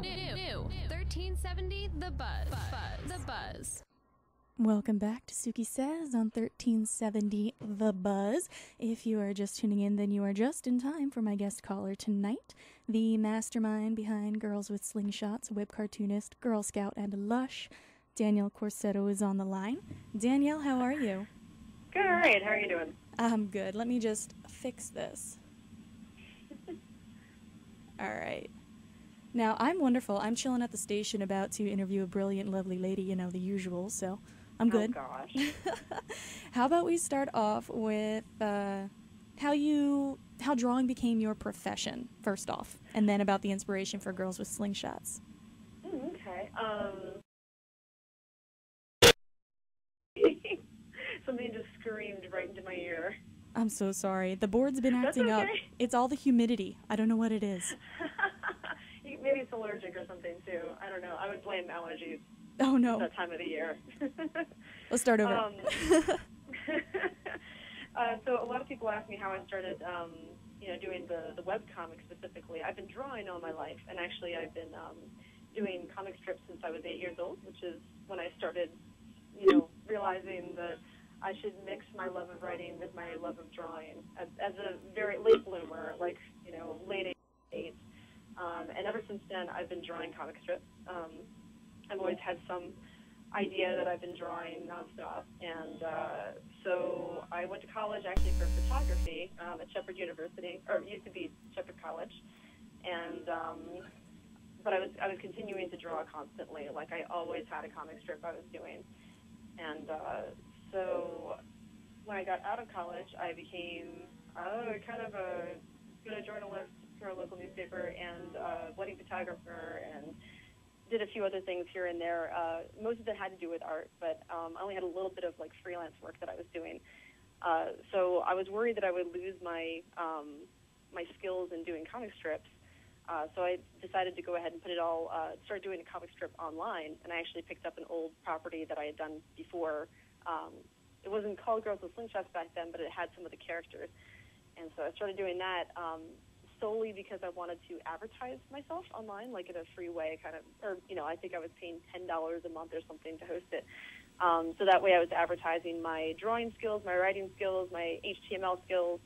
New. 1370 The Buzz. The Buzz. Welcome back to Suki Says on 1370 The Buzz. If you are just tuning in, then you are just in time for my guest caller tonight. The mastermind behind Girls with Slingshots, web cartoonist, Girl Scout, and Lush, Danielle Corsetto is on the line. Danielle, how are you? Good, all right. How are you doing? I'm good. Let me just fix this. All right. Now, I'm wonderful. I'm chilling at the station about to interview a brilliant, lovely lady, you know, the usual, so I'm good. Oh, gosh. How about we start off with how drawing became your profession, first off, and then about the inspiration for Girls with Slingshots. Okay. Something just screamed right into my ear. I'm so sorry. The board's been That's acting okay. up. It's all the humidity. I don't know what it is. Maybe it's allergic or something, too. I don't know. I would blame allergies Oh, no. that time of the year. Let's start over. So a lot of people ask me how I started, doing the web comic specifically. I've been drawing all my life, and actually I've been doing comic strips since I was 8 years old, which is when I started, realizing that I should mix my love of writing with my love of drawing as a very late bloomer, like, late 80s. And ever since then, I've been drawing comic strips. I've always had some idea that I've been drawing nonstop. And so I went to college, actually, for photography at Shepherd University, or it used to be Shepherd College. And but I was continuing to draw constantly. Like, I always had a comic strip I was doing. And so when I got out of college, I became kind of a journalist for a local newspaper and wedding photographer, and did a few other things here and there. Most of it had to do with art, but I only had a little bit of like freelance work that I was doing. So I was worried that I would lose my my skills in doing comic strips. So I decided to go ahead and start doing a comic strip online, and I actually picked up an old property that I had done before. It wasn't called Girls with Slingshots back then, but it had some of the characters. And so I started doing that solely because I wanted to advertise myself online, like in a free way, I think I was paying $10 a month or something to host it. So that way I was advertising my drawing skills, my writing skills, my HTML skills,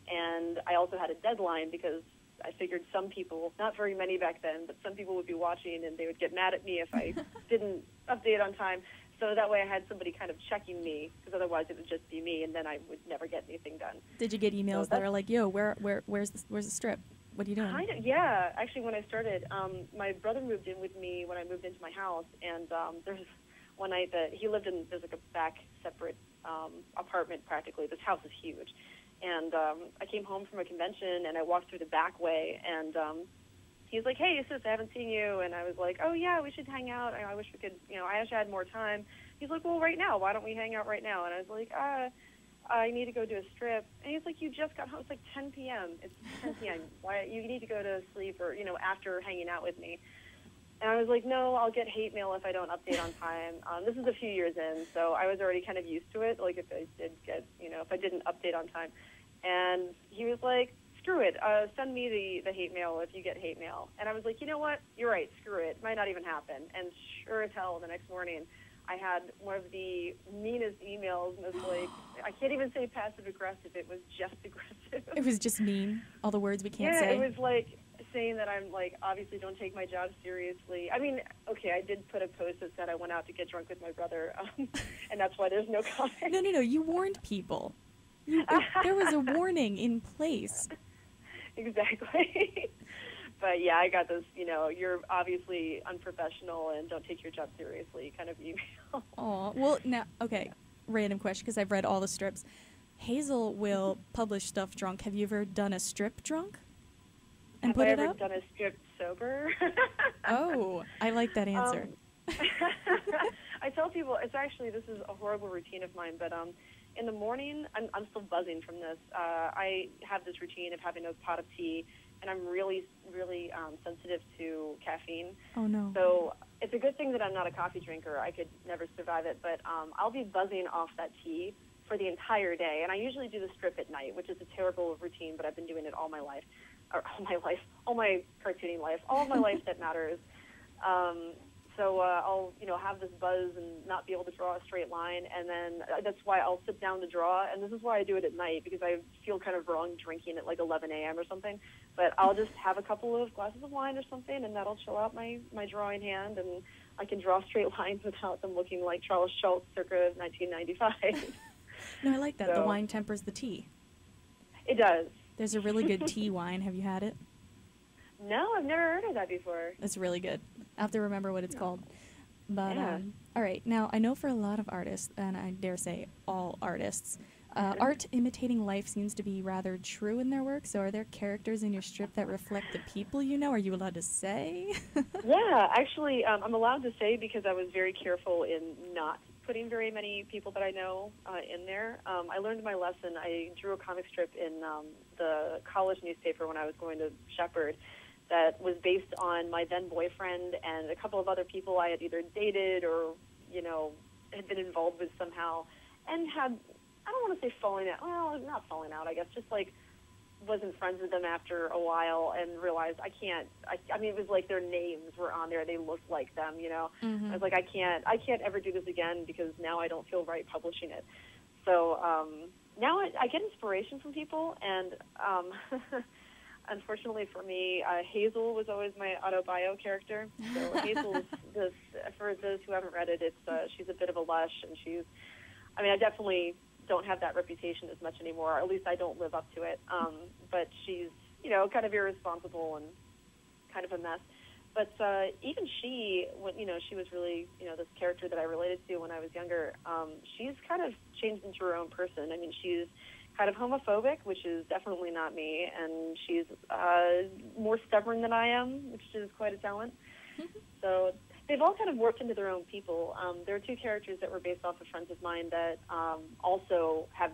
and I also had a deadline because I figured some people, not very many back then, but some people would be watching and they would get mad at me if I didn't update on time. So that way I had somebody kind of checking me, because otherwise it would just be me, and then I would never get anything done. Did you get emails that are like, yo, where's the strip? What are you doing? Kind of, yeah. Actually, when I started, my brother moved in with me when I moved into my house, and there's one night that he lived in, there's like a back separate apartment practically. This house is huge. And I came home from a convention, and I walked through the back way, and he's like, hey, sis, I haven't seen you. And I was like, oh, yeah, we should hang out. I wish we could, I actually had more time. He's like, well, right now, why don't we hang out right now? And I was like, I need to go do a strip. And he's like, you just got home. It's like 10 p.m. It's 10 p.m. Why you need to go to sleep or, after hanging out with me. And I was like, no, I'll get hate mail if I don't update on time. This is a few years in, so I was already kind of used to it, like if I did get, if I didn't update on time. And he was like, screw it, send me the hate mail if you get hate mail. And I was like, you know what, you're right, screw it, might not even happen. And sure as hell, the next morning, I had one of the meanest emails, and it was like, I can't even say passive-aggressive, it was just aggressive. It was just mean, all the words we can't say. Yeah, it was like saying that I'm like, obviously don't take my job seriously. I mean, okay, I did put a post that said I went out to get drunk with my brother, and that's why there's no comment. No, you warned people. There was a warning in place. Exactly. But yeah, I got this, you're obviously unprofessional and don't take your job seriously kind of email. Aw, well, now, okay, random question, because I've read all the strips. Hazel will publish stuff drunk. Have you ever done a strip drunk? And put it up? Have I ever done a strip sober? Oh, I like that answer. I tell people, this is a horrible routine of mine, but in the morning, I'm still buzzing from this. I have this routine of having a pot of tea, and I'm really, really sensitive to caffeine. Oh, no. So it's a good thing that I'm not a coffee drinker. I could never survive it, but I'll be buzzing off that tea for the entire day, and I usually do the strip at night, which is a terrible routine, but I've been doing it all my life, all my cartooning life, all of my life that matters. So I'll, have this buzz and not be able to draw a straight line, and then that's why I'll sit down to draw, and this is why I do it at night, because I feel kind of wrong drinking at like 11 a.m. or something, but I'll just have a couple of glasses of wine or something, and that'll chill out my drawing hand, and I can draw straight lines without them looking like Charles Schultz circa 1995. No, I like that. So, the wine tempers the tea. It does. There's a really good tea wine. Have you had it? No, I've never heard of that before. It's really good. I have to remember what it's called. But, Yeah. all right. Now, I know for a lot of artists, and I dare say all artists, art imitating life seems to be rather true in their work. So are there characters in your strip that reflect the people you know? Are you allowed to say? Yeah, actually, I'm allowed to say, because I was very careful in not putting very many people that I know in there. I learned my lesson. I drew a comic strip in the college newspaper when I was going to Shepherd that was based on my then boyfriend and a couple of other people I had either dated or, had been involved with somehow, and had, I don't want to say falling out, well, not falling out, I guess, just like wasn't friends with them after a while and realized I mean, it was like their names were on there. They looked like them, Mm-hmm. I was like, I can't ever do this again, because now I don't feel right publishing it. So now I get inspiration from people, and unfortunately for me, Hazel was always my autobio character. So Hazel's this, for those who haven't read it, she's a bit of a lush, and I definitely don't have that reputation as much anymore, or at least I don't live up to it. But she's, kind of irresponsible and kind of a mess. But even she, when, she was really, this character that I related to when I was younger, she's kind of changed into her own person. I mean, she's kind of homophobic, which is definitely not me, and she's more stubborn than I am, which is quite a talent. So they've all kind of worked into their own people. There are two characters that were based off of friends of mine that also have,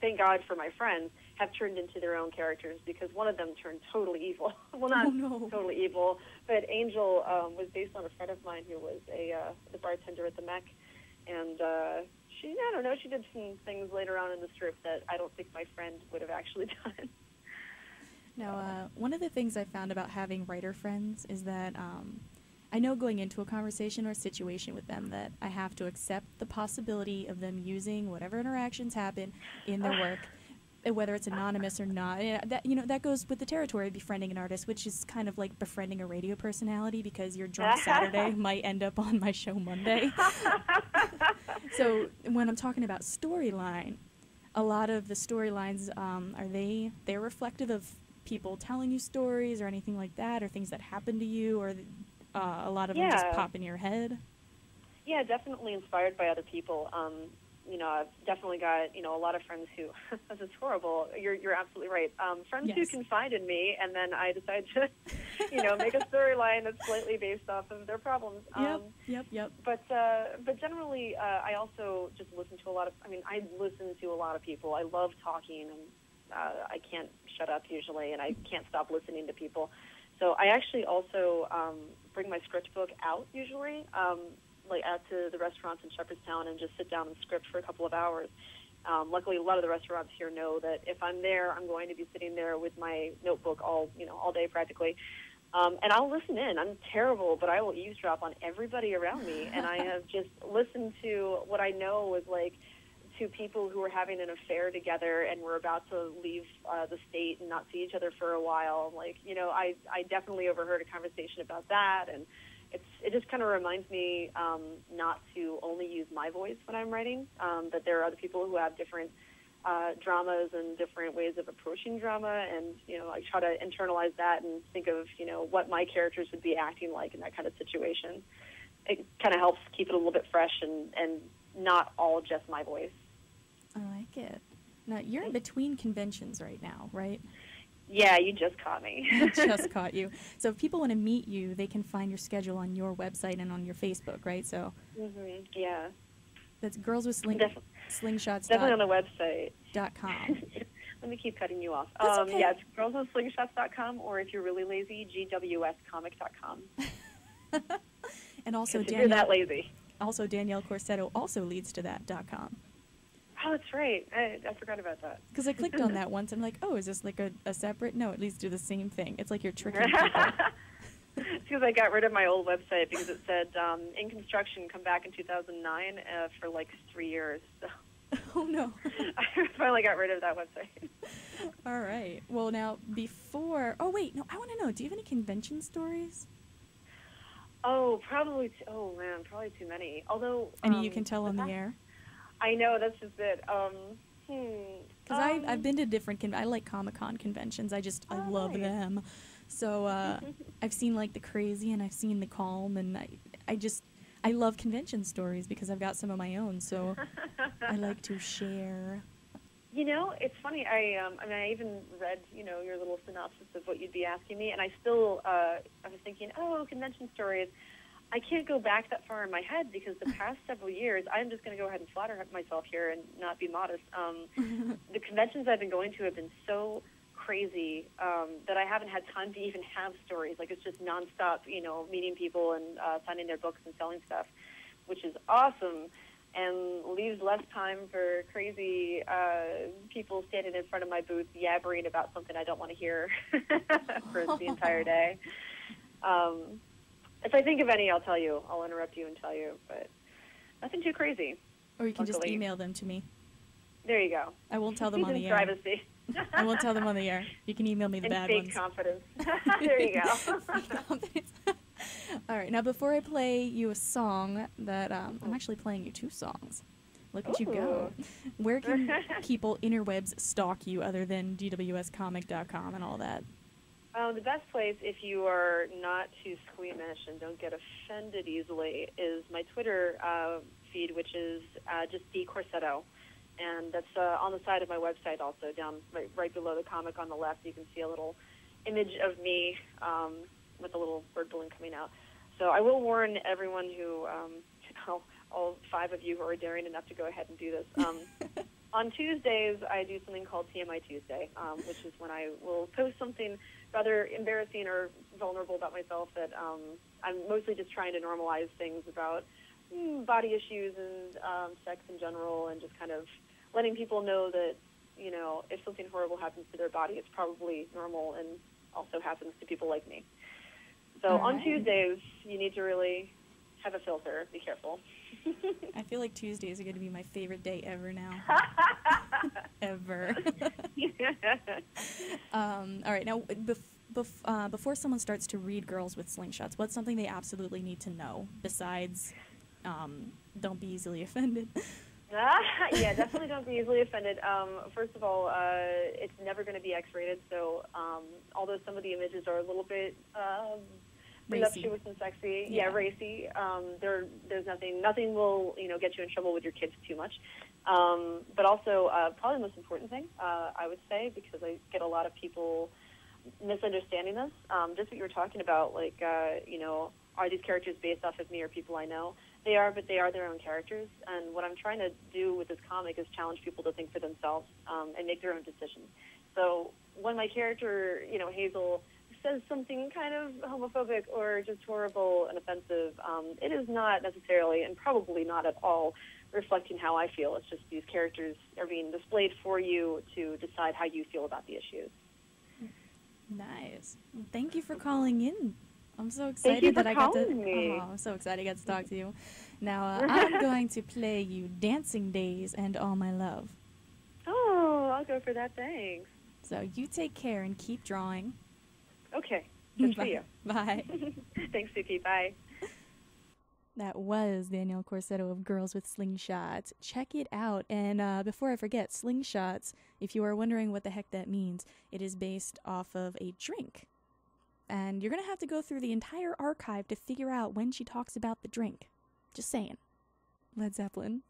thank God for my friends, have turned into their own characters, because one of them turned totally evil. Well, not totally evil, but Angel was based on a friend of mine who was the bartender at the Mech, and she did some things later on in the strip that I don't think my friend would have actually done. Now, one of the things I found about having writer friends is that I know going into a conversation or situation with them that I have to accept the possibility of them using whatever interactions happen in their work, whether it's anonymous or not. That goes with the territory of befriending an artist, which is kind of like befriending a radio personality, because your drunk Saturday might end up on my show Monday. So when I'm talking about storyline, a lot of the storylines, they're reflective of people telling you stories or anything like that, or things that happen to you, or a lot of them just pop in your head? Yeah, definitely inspired by other people. I've definitely got, a lot of friends who, this is horrible, you're absolutely right, friends who confide in me, and then I decide to, make a storyline that's slightly based off of their problems. Yep. But generally, I also just listen to I listen to a lot of people. I love talking, and I can't shut up usually, and I can't stop listening to people. So I actually also bring my script book out usually, out to the restaurants in Shepherdstown, and just sit down and script for a couple of hours. Luckily, a lot of the restaurants here know that if I'm there, I'm going to be sitting there with my notebook all day practically. And I'll listen in. I'm terrible, but I will eavesdrop on everybody around me. And I have just listened to what I know was like two people who were having an affair together and were about to leave the state and not see each other for a while. I definitely overheard a conversation about that, and it just kind of reminds me not to only use my voice when I'm writing, that there are other people who have different dramas and different ways of approaching drama, and I try to internalize that and think of what my characters would be acting like in that kind of situation. It kind of helps keep it a little bit fresh and not all just my voice. I like it. Now, you're in between conventions right now, right? Yeah, you just caught me. I just caught you. So if people want to meet you, they can find your schedule on your website and on your Facebook, right? So yeah. That's girls with slingshots. Definitely on the website. .com. Let me keep cutting you off. Okay. Yeah, it's girlswithslingshots.com, or if you're really lazy, gwscomic.com. And also you're that lazy. Also, Danielle Corsetto also leads to that .com. Oh, that's right. I forgot about that. Because I clicked on that once. I'm like, oh, is this like a separate? No, it leads to the same thing. It's like you're tricking people. It's because I got rid of my old website because it said in construction, come back in 2009 for like 3 years. So. Oh, no. I finally got rid of that website. All right. Well, now, before... Oh, wait. No, I want to know. Do you have any convention stories? Oh, probably... man, probably too many. Although... Any you can tell on the air? I know, that's just it. Because I've been to different... I like Comic-Con conventions. I love them. So, I've seen, like, the crazy, and I've seen the calm, and I love convention stories because I've got some of my own, so I like to share. You know, it's funny. I even read, your little synopsis of what you'd be asking me, and I still, I was thinking, convention stories. I can't go back that far in my head because the past several years, I'm just going to go ahead and flatter myself here and not be modest. The conventions I've been going to have been so crazy that I haven't had time to even have stories. Like, it's just nonstop, meeting people and signing their books and selling stuff, which is awesome and leaves less time for crazy people standing in front of my booth yabbering about something I don't want to hear for the entire day. If I think of any, I'll tell you. I'll interrupt you and tell you, but nothing too crazy. Or you can just email them to me. There you go. I won't tell them on the air. Privacy. I won't tell them on the air. You can email me the bad ones. Fake confidence. There you go. Fake confidence. All right. Now, before I play you a song that I'm actually playing you 2 songs. Look at you go. Where can people interwebs stalk you other than dwscomic.com and all that? The best place, if you are not too squeamish and don't get offended easily, is my Twitter feed, which is just D Corsetto. And that's on the side of my website also, down right below the comic on the left. You can see a little image of me with a little bird balloon coming out. So I will warn everyone who, all 5 of you who are daring enough to go ahead and do this. On Tuesdays, I do something called TMI Tuesday, which is when I will post something rather embarrassing or vulnerable about myself that I'm mostly just trying to normalize things about body issues and sex in general, and just kind of letting people know that, if something horrible happens to their body, it's probably normal and also happens to people like me. So on Tuesdays, you need to really have a filter. Be careful. I feel like Tuesdays are going to be my favorite day ever now. Ever. All right, now, before someone starts to read Girls with Slingshots, what's something they absolutely need to know besides don't be easily offended? Yeah, definitely don't be easily offended. First of all, it's never going to be X-rated, so although some of the images are a little bit voluptuous and sexy, racy, there's nothing will get you in trouble with your kids too much. But also, probably the most important thing, I would say, because I get a lot of people misunderstanding this, just what you were talking about, like, are these characters based off of me or people I know? They are, but they are their own characters. And what I'm trying to do with this comic is challenge people to think for themselves and make their own decisions. So when my character, Hazel, says something kind of homophobic or just horrible and offensive, it is not necessarily, and probably not at all, reflecting how I feel. It's just these characters are being displayed for you to decide how you feel about the issues. Nice. Thank you for calling in. I'm so excited that I got to. Me. Oh, I'm so excited I got to talk to you. Now I'm going to play you "Dancing Days" and "All My Love." Oh, I'll go for that. Thanks. So you take care and keep drawing. Okay. Good for you. Bye. Thanks, Suki. Bye. That was Danielle Corsetto of Girls with Slingshots. Check it out. And before I forget, Slingshots, if you are wondering what the heck that means, it is based off of a drink. And you're going to have to go through the entire archive to figure out when she talks about the drink. Just saying. Led Zeppelin.